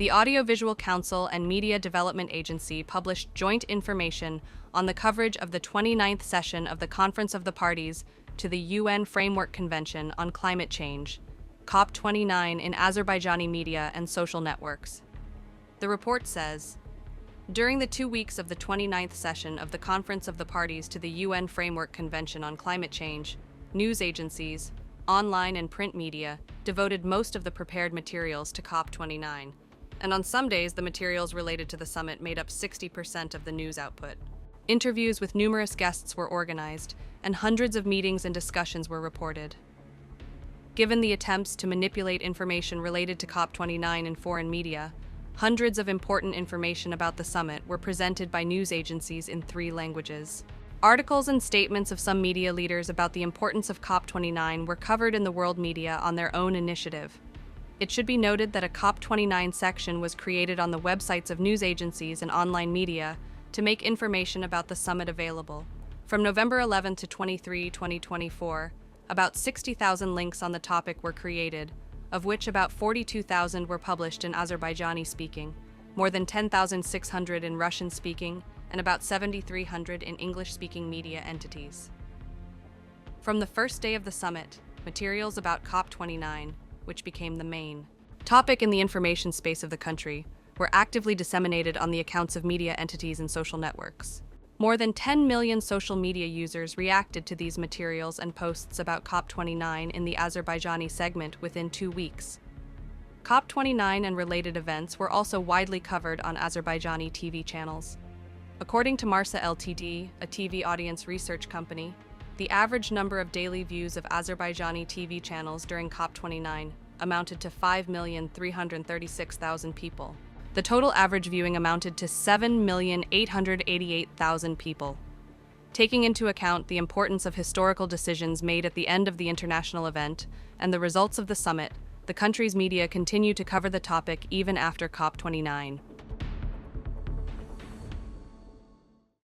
The Audiovisual Council and Media Development Agency published joint information on the coverage of the 29th session of the Conference of the Parties to the UN Framework Convention on Climate Change, COP29, in Azerbaijani media and social networks. The report says, during the 2 weeks of the 29th session of the Conference of the Parties to the UN Framework Convention on Climate Change, news agencies, online and print media devoted most of the prepared materials to COP29, and on some days the materials related to the summit made up 60% of the news output. Interviews with numerous guests were organized, and hundreds of meetings and discussions were reported. Given the attempts to manipulate information related to COP29 in foreign media, hundreds of important information about the summit were presented by news agencies in 3 languages. Articles and statements of some media leaders about the importance of COP29 were covered in the world media on their own initiative. It should be noted that a COP29 section was created on the websites of news agencies and online media to make information about the summit available. From November 11 to 23, 2024, about 60,000 links on the topic were created, of which about 42,000 were published in Azerbaijani speaking, more than 10,600 in Russian speaking, and about 7,300 in English-speaking media entities. From the first day of the summit, materials about COP29, which became the main topic in the information space of the country, were actively disseminated on the accounts of media entities and social networks. More than 10 million social media users reacted to these materials and posts about COP29 in the Azerbaijani segment within 2 weeks. COP29 and related events were also widely covered on Azerbaijani TV channels. According to Marsa Ltd, a TV audience research company, the average number of daily views of Azerbaijani TV channels during COP29 amounted to 5,336,000 people. The total average viewing amounted to 7,888,000 people. Taking into account the importance of historical decisions made at the end of the international event and the results of the summit, the country's media continue to cover the topic even after COP29.